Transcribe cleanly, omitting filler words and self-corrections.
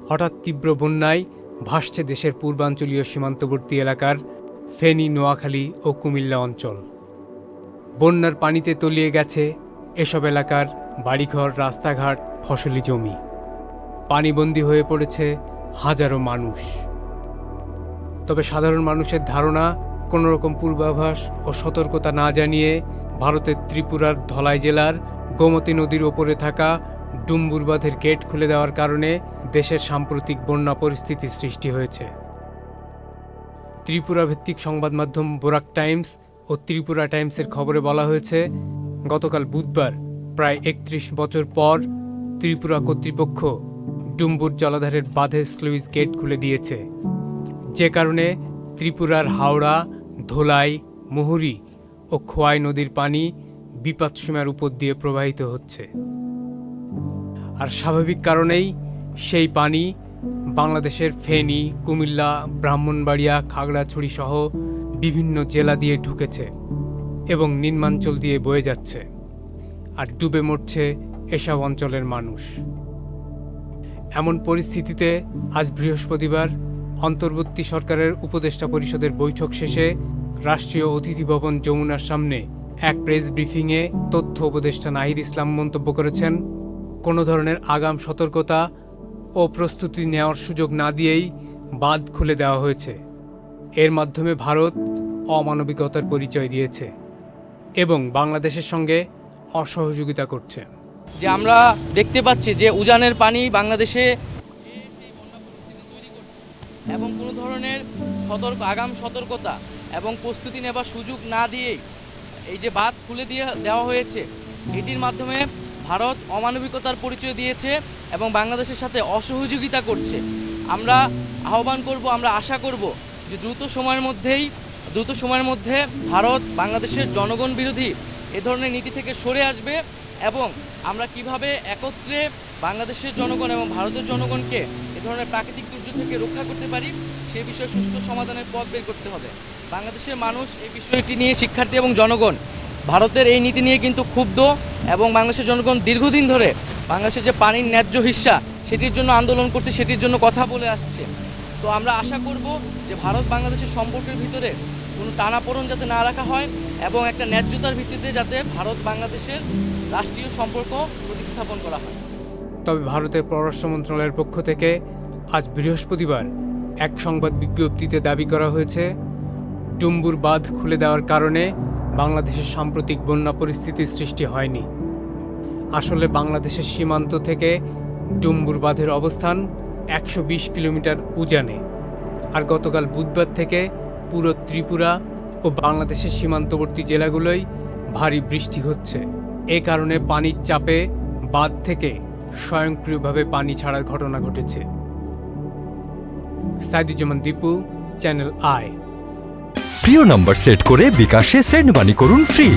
হঠাৎ তীব্র বন্যায় ভাসছে দেশের পূর্বাঞ্চলীয় সীমান্তবর্তী এলাকার ফেনী, নোয়াখালী ও কুমিল্লা অঞ্চল। বন্যার পানিতে তলিয়ে গেছে এসব এলাকার বাড়িঘর, রাস্তাঘাট, ফসলি জমি। পানিবন্দী হয়ে পড়েছে হাজারো মানুষ। তবে সাধারণ মানুষের ধারণা, কোনোরকম পূর্বাভাস ও সতর্কতা না জানিয়ে ভারতের ত্রিপুরার ধলাই জেলার গোমতী নদীর ওপরে থাকা ডুম্বুর বাঁধের গেট খুলে দেওয়ার কারণে দেশের সাম্প্রতিক বন্যা পরিস্থিতির সৃষ্টি হয়েছে। ত্রিপুরা ভিত্তিক সংবাদ মাধ্যম বরাক টাইমস ও ত্রিপুরা টাইমসের খবরে বলা হয়েছে, গতকাল বুধবার প্রায় ৩১ বছর পর ত্রিপুরা কর্তৃপক্ষ ডুম্বুর জলাধারের বাঁধের স্লুইস গেট খুলে দিয়েছে, যে কারণে ত্রিপুরার হাওড়া, ধোলাই, মুহুরী ও খোয়াই নদীর পানি বিপদসীমার উপর দিয়ে প্রবাহিত হচ্ছে। আর স্বাভাবিক কারণেই সেই পানি বাংলাদেশের ফেনী, কুমিল্লা, ব্রাহ্মণবাড়িয়া, খাগড়াছড়ি সহ বিভিন্ন জেলা দিয়ে ঢুকেছে এবং নিম্নাঞ্চল দিয়ে বয়ে যাচ্ছে, আর ডুবে মরছে এসব অঞ্চলের মানুষ। এমন পরিস্থিতিতে আজ বৃহস্পতিবার অন্তর্বর্তী সরকারের উপদেষ্টা পরিষদের বৈঠক শেষে রাষ্ট্রীয় অতিথি ভবন যমুনার সামনে এক প্রেস ব্রিফিংয়ে তথ্য উপদেষ্টা নাহিদ ইসলাম মন্তব্য করেছেন, কোনো ধরনের আগাম সতর্কতা ও প্রস্তুতি নেওয়ার সুযোগ না দিয়েই বাঁধ খুলে দেওয়া হয়েছে। এর মাধ্যমে ভারত অমানবিকতার পরিচয় দিয়েছে এবং বাংলাদেশের সঙ্গে অসহযোগিতা করছে। যে আমরা দেখতে পাচ্ছি যে উজানের পানি বাংলাদেশে সেই বন্যা পরিস্থিতি তৈরি করছে এবং কোনো ধরনের আগাম সতর্কতা এবং প্রস্তুতি নেবার সুযোগ না দিয়েই এই যে বাঁধ খুলে দেওয়া হয়েছে, এটির মাধ্যমে ভারত অমানবিকতার পরিচয় দিয়েছে এবং বাংলাদেশের সাথে অসহযোগিতা করছে। আমরা আহ্বান করব, আমরা আশা করব যে দ্রুত সময়ের মধ্যে ভারত বাংলাদেশের জনগণ বিরোধী এ ধরনের নীতি থেকে সরে আসবে এবং আমরা কিভাবে একত্রে বাংলাদেশের জনগণ এবং ভারতের জনগণকে এ ধরনের প্রাকৃতিক দুর্যোগ থেকে রক্ষা করতে পারি সে বিষয়ে সুষ্ঠু সমাধানের পথ বের করতে হবে। বাংলাদেশের মানুষ এই বিষয়টি নিয়ে, শিক্ষার্থী এবং জনগণ ভারতের এই নীতি নিয়ে কিন্তু ক্ষুব্ধ এবং বাংলাদেশের জনগণ দীর্ঘদিন ধরে বাংলাদেশের যে পানির ন্যায্য হিস্সা সেটির জন্য আন্দোলন করছে, সেটির জন্য কথা বলে আসছে। তো আমরা আশা করব যে ভারত বাংলাদেশের সম্পর্কের ভিতরে কোনো টানাপোড়েন যাতে না রাখা হয় এবং একটা ন্যায্যতার ভিত্তিতে যাতে ভারত বাংলাদেশের রাষ্ট্রীয় সম্পর্ক প্রতিস্থাপন করা হয়। তবে ভারতের পররাষ্ট্র মন্ত্রণালয়ের পক্ষ থেকে আজ বৃহস্পতিবার এক সংবাদ বিজ্ঞপ্তিতে দাবি করা হয়েছে, ডুম্বুর বাঁধ খুলে দেওয়ার কারণে বাংলাদেশের সাম্প্রতিক বন্যা পরিস্থিতির সৃষ্টি হয়নি। আসলে বাংলাদেশের সীমান্ত থেকে ডুম্বুর বাঁধের অবস্থান ১২০ কিলোমিটার উজানে, আর গতকাল বুধবার থেকে পুরো ত্রিপুরা ও বাংলাদেশের সীমান্তবর্তী জেলাগুলোয় ভারী বৃষ্টি হচ্ছে। এ কারণে পানির চাপে বাঁধ থেকে স্বয়ংক্রিয়ভাবে পানি ছাড়ার ঘটনা ঘটেছে। Saiduzzaman Dipu, channel I. প্রিয় নম্বর সেট করে বিকাশে সেন্ড মানি করুন ফ্রি।